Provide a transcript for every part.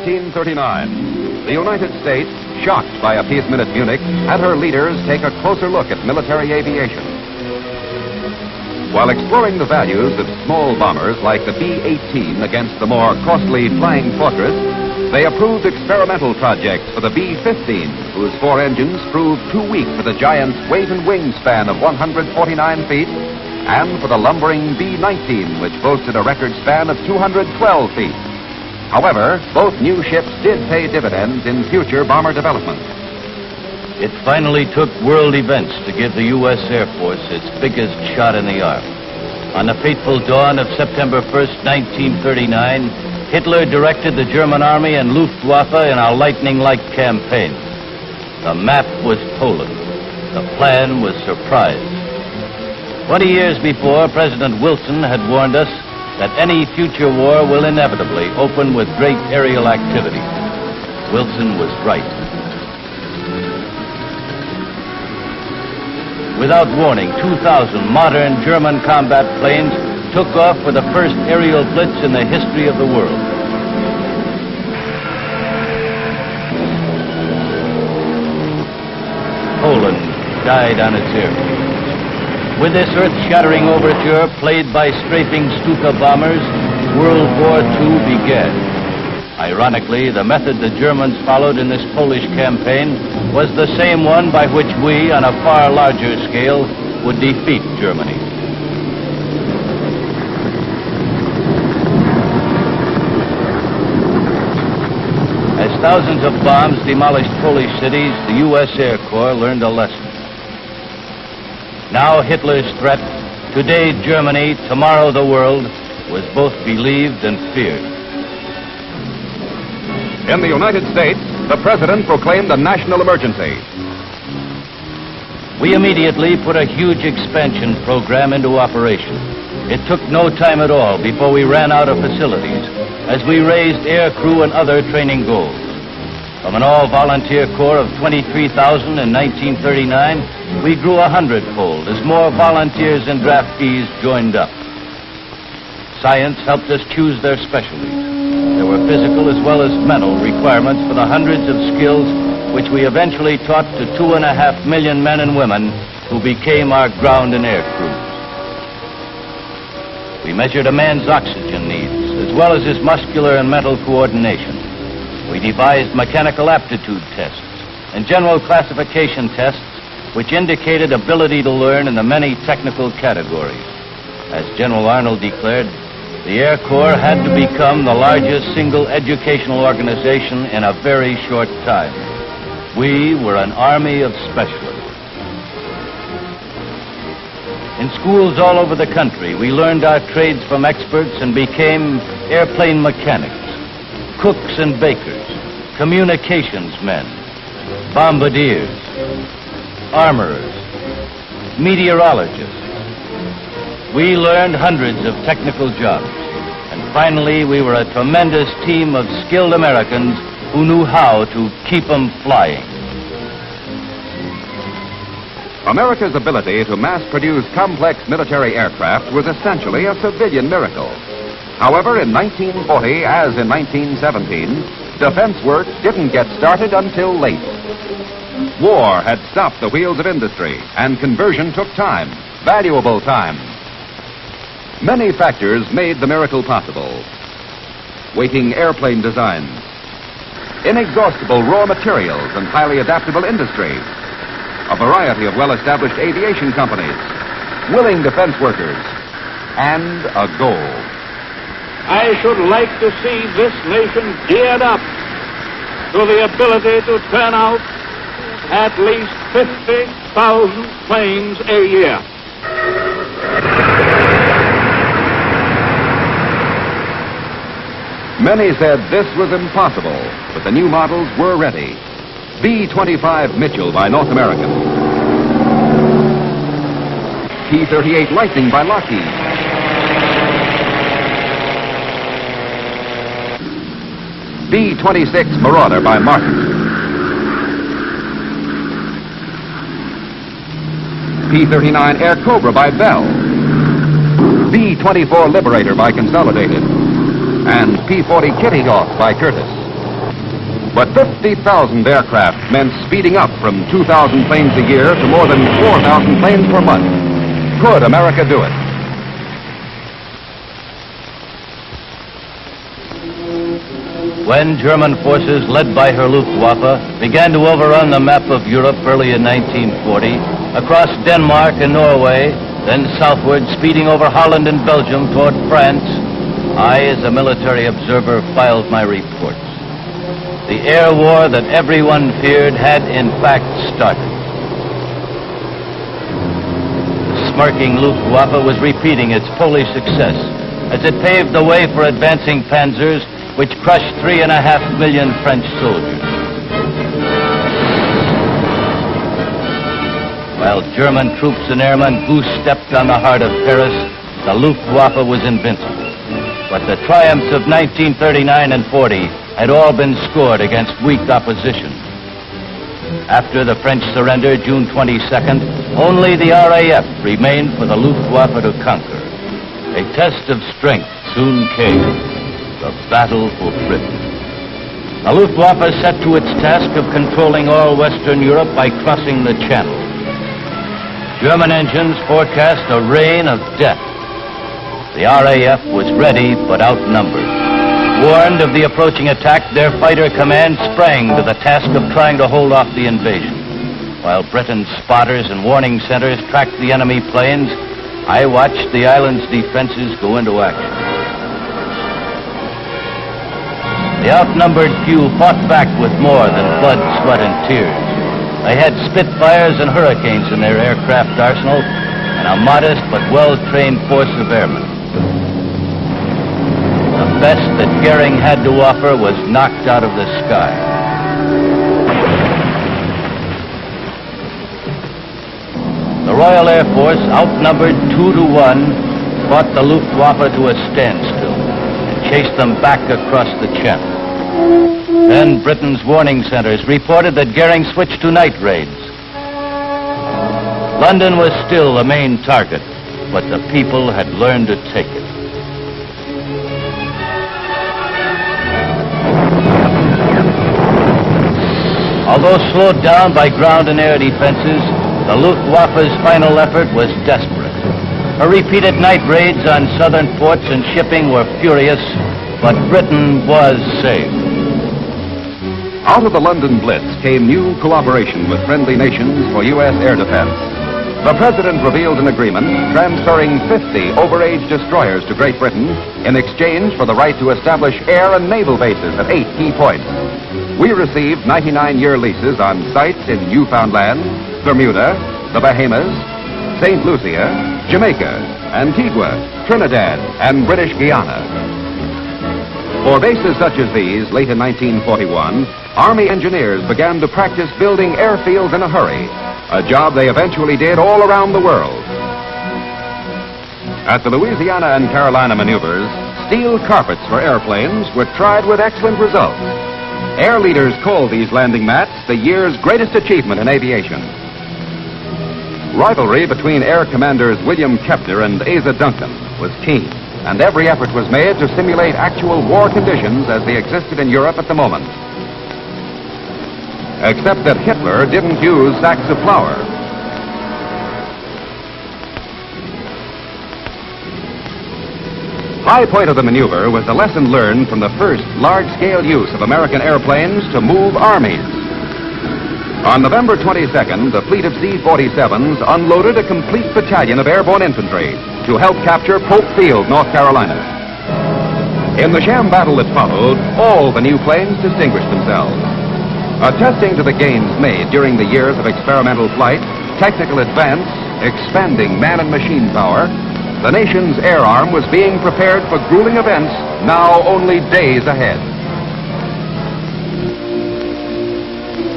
1939, the United States, shocked by appeasement at Munich, had her leaders take a closer look at military aviation. While exploring the values of small bombers like the B-18 against the more costly Flying Fortress, they approved experimental projects for the B-15, whose 4 engines proved too weak for the giant's weight and wingspan of 149 feet, and for the lumbering B-19, which boasted a record span of 212 feet. However, both new ships did pay dividends in future bomber development. It finally took world events to give the U.S. Air Force its biggest shot in the arm. On the fateful dawn of September 1st, 1939, Hitler directed the German Army and Luftwaffe in a lightning-like campaign. The map was Poland. The plan was surprise. 20 years before, President Wilson had warned us that any future war will inevitably open with great aerial activity. Wilson was right. Without warning, 2,000 modern German combat planes took off for the first aerial blitz in the history of the world. Poland died on its airfield. With this earth-shattering overture played by strafing Stuka bombers, World War II began. Ironically, the method the Germans followed in this Polish campaign was the same one by which we, on a far larger scale, would defeat Germany. As thousands of bombs demolished Polish cities, the U.S. Air Corps learned a lesson. Now Hitler's threat, today Germany, tomorrow the world, was both believed and feared. In the United States, the President proclaimed a national emergency. We immediately put a huge expansion program into operation. It took no time at all before we ran out of facilities, as we raised air crew and other training goals. From an all-volunteer corps of 23,000 in 1939, we grew 100-fold as more volunteers and draftees joined up. Science helped us choose their specialties. There were physical as well as mental requirements for the hundreds of skills which we eventually taught to 2.5 million men and women who became our ground and air crews. We measured a man's oxygen needs as well as his muscular and mental coordination. We devised mechanical aptitude tests and general classification tests which indicated ability to learn in the many technical categories. As General Arnold declared, the Air Corps had to become the largest single educational organization in a very short time. We were an army of specialists. In schools all over the country, we learned our trades from experts and became airplane mechanics, cooks and bakers, communications men, bombardiers, armorers, meteorologists. We learned hundreds of technical jobs, and finally we were a tremendous team of skilled Americans who knew how to keep them flying. America's ability to mass-produce complex military aircraft was essentially a civilian miracle. However, in 1940, as in 1917, defense work didn't get started until late. War had stopped the wheels of industry, and conversion took time, valuable time. Many factors made the miracle possible. Waiting airplane designs, inexhaustible raw materials and highly adaptable industries, a variety of well-established aviation companies, willing defense workers, and a goal. I should like to see this nation geared up to the ability to turn out at least 50,000 planes a year. Many said this was impossible, but the new models were ready. B-25 Mitchell by North American. P-38 Lightning by Lockheed. B-26 Marauder by Martin. P-39 Air Cobra by Bell. B-24 Liberator by Consolidated. And P-40 Kitty Hawk by Curtiss. But 50,000 aircraft meant speeding up from 2,000 planes a year to more than 4,000 planes per month. Could America do it? When German forces, led by her Luftwaffe, began to overrun the map of Europe early in 1940, across Denmark and Norway, then southward, speeding over Holland and Belgium toward France, I, as a military observer, filed my reports. The air war that everyone feared had, in fact, started. The smirking Luftwaffe was repeating its Polish success as it paved the way for advancing panzers which crushed 3.5 million French soldiers. While German troops and airmen goose-stepped on the heart of Paris, the Luftwaffe was invincible. But the triumphs of 1939 and 40 had all been scored against weak opposition. After the French surrender, June 22nd, only the RAF remained for the Luftwaffe to conquer. A test of strength soon came, the battle for Britain. The Luftwaffe set to its task of controlling all Western Europe by crossing the Channel. German engines forecast a rain of death. The RAF was ready but outnumbered. Warned of the approaching attack, their fighter command sprang to the task of trying to hold off the invasion. While Britain's spotters and warning centers tracked the enemy planes, I watched the island's defenses go into action. The outnumbered few fought back with more than blood, sweat, and tears. They had Spitfires and Hurricanes in their aircraft arsenal and a modest but well-trained force of airmen. The best that Goering had to offer was knocked out of the sky. The Royal Air Force, outnumbered 2-1, fought the Luftwaffe to a standstill and chased them back across the Channel. Then Britain's warning centers reported that Goering switched to night raids. London was still the main target, but the people had learned to take it. Although slowed down by ground and air defenses, the Luftwaffe's final effort was desperate. Her repeated night raids on southern ports and shipping were furious, but Britain was saved. Out of the London Blitz came new cooperation with friendly nations for U.S. air defense. The President revealed an agreement transferring 50 overage destroyers to Great Britain in exchange for the right to establish air and naval bases at 8 key points. We received 99-year leases on sites in Newfoundland, Bermuda, the Bahamas, St. Lucia, Jamaica, Antigua, Trinidad, and British Guiana. For bases such as these, late in 1941, Army engineers began to practice building airfields in a hurry, a job they eventually did all around the world. At the Louisiana and Carolina maneuvers, steel carpets for airplanes were tried with excellent results. Air leaders call these landing mats the year's greatest achievement in aviation. Rivalry between Air Commanders William Kepner and Asa Duncan was keen, and every effort was made to simulate actual war conditions as they existed in Europe at the moment. Except that Hitler didn't use sacks of flour. High point of the maneuver was the lesson learned from the first large-scale use of American airplanes to move armies. On November 22nd, the fleet of C-47s unloaded a complete battalion of airborne infantry to help capture Pope Field, North Carolina. In the sham battle that followed, all the new planes distinguished themselves. Attesting to the gains made during the years of experimental flight, technical advance, expanding man and machine power, the nation's air arm was being prepared for grueling events now only days ahead.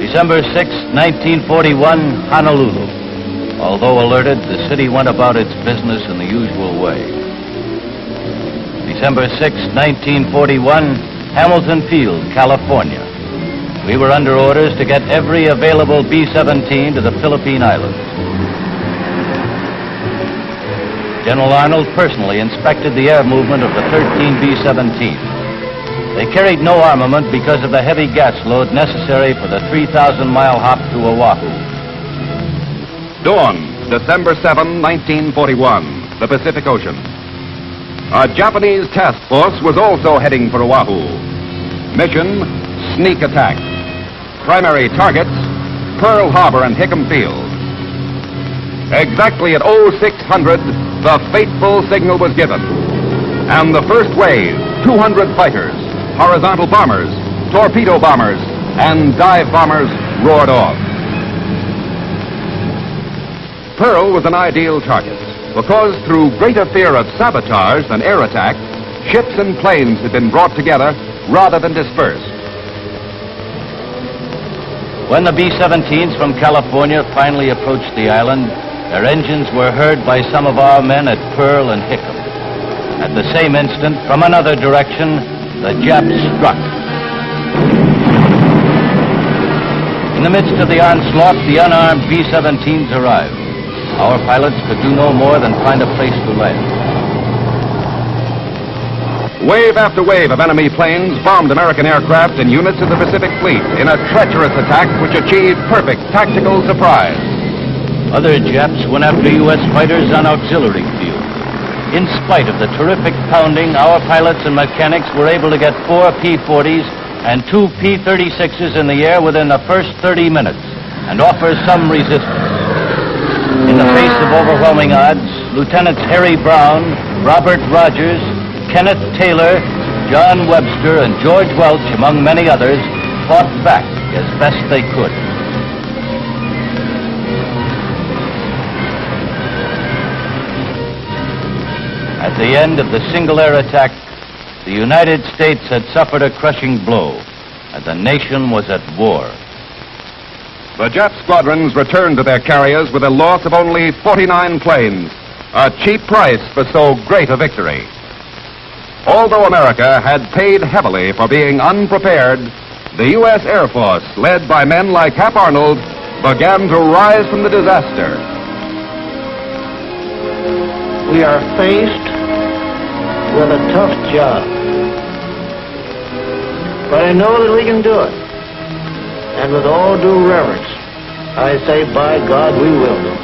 December 6, 1941, Honolulu. Although alerted, the city went about its business in the usual way. December 6, 1941, Hamilton Field, California. We were under orders to get every available B-17 to the Philippine Islands. General Arnold personally inspected the air movement of the 13 B-17s. They carried no armament because of the heavy gas load necessary for the 3,000-mile hop to Oahu. Dawn, December 7, 1941, the Pacific Ocean. A Japanese task force was also heading for Oahu. Mission, sneak attack. Primary targets, Pearl Harbor and Hickam Field. Exactly at 0600, the fateful signal was given. And the first wave, 200 fighters, horizontal bombers, torpedo bombers, and dive bombers roared off. Pearl was an ideal target because through greater fear of sabotage than air attack, ships and planes had been brought together rather than dispersed. When the B-17s from California finally approached the island, their engines were heard by some of our men at Pearl and Hickam. At the same instant, from another direction, the Japs struck. In the midst of the onslaught, the unarmed B-17s arrived. Our pilots could do no more than find a place to land. Wave after wave of enemy planes bombed American aircraft and units of the Pacific Fleet in a treacherous attack which achieved perfect tactical surprise. Other Japs went after U.S. fighters on auxiliary fields. In spite of the terrific pounding, our pilots and mechanics were able to get 4 P-40s and 2 P-36s in the air within the first 30 minutes and offer some resistance. In the face of overwhelming odds, Lieutenants Harry Brown, Robert Rogers, Kenneth Taylor, John Webster, and George Welch, among many others, fought back as best they could. At the end of the single air attack, the United States had suffered a crushing blow, and the nation was at war. The Jap squadrons returned to their carriers with a loss of only 49 planes, a cheap price for so great a victory. Although America had paid heavily for being unprepared, the U.S. Air Force, led by men like Hap Arnold, began to rise from the disaster. We are faced with a tough job, but I know that we can do it. And with all due reverence, I say, by God, we will do it.